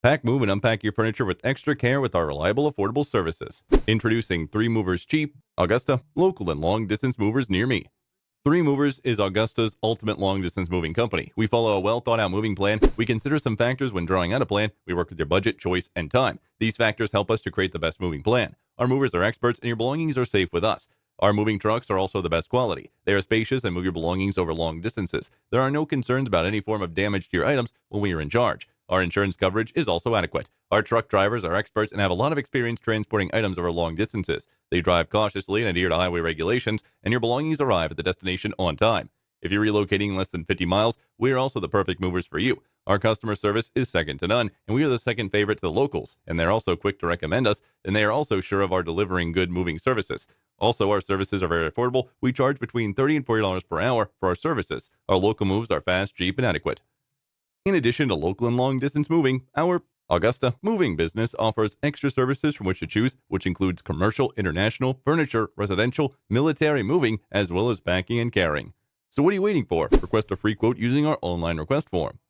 Pack, move, and unpack your furniture with extra care with our reliable, affordable services. Introducing 3 Movers Cheap, Augusta, local and long-distance movers near me. 3 Movers is Augusta's ultimate long-distance moving company. We follow a well-thought-out moving plan. We consider some factors when drawing out a plan. We work with your budget, choice, and time. These factors help us to create the best moving plan. Our movers are experts, and your belongings are safe with us. Our moving trucks are also the best quality. They are spacious and move your belongings over long distances. There are no concerns about any form of damage to your items when we are in charge. Our insurance coverage is also adequate. Our truck drivers are experts and have a lot of experience transporting items over long distances. They drive cautiously and adhere to highway regulations, and your belongings arrive at the destination on time. If you're relocating less than 50 miles, we are also the perfect movers for you. Our customer service is second to none, and we are the second favorite to the locals, and they're also quick to recommend us, and they are also sure of our delivering good moving services. Also, our services are very affordable. We charge between $30 and $40 per hour for our services. Our local moves are fast, cheap, and adequate. In addition to local and long-distance moving, our Augusta moving business offers extra services from which to choose, which includes commercial, international, furniture, residential, military moving, as well as packing and carrying. So what are you waiting for? Request a free quote using our online request form.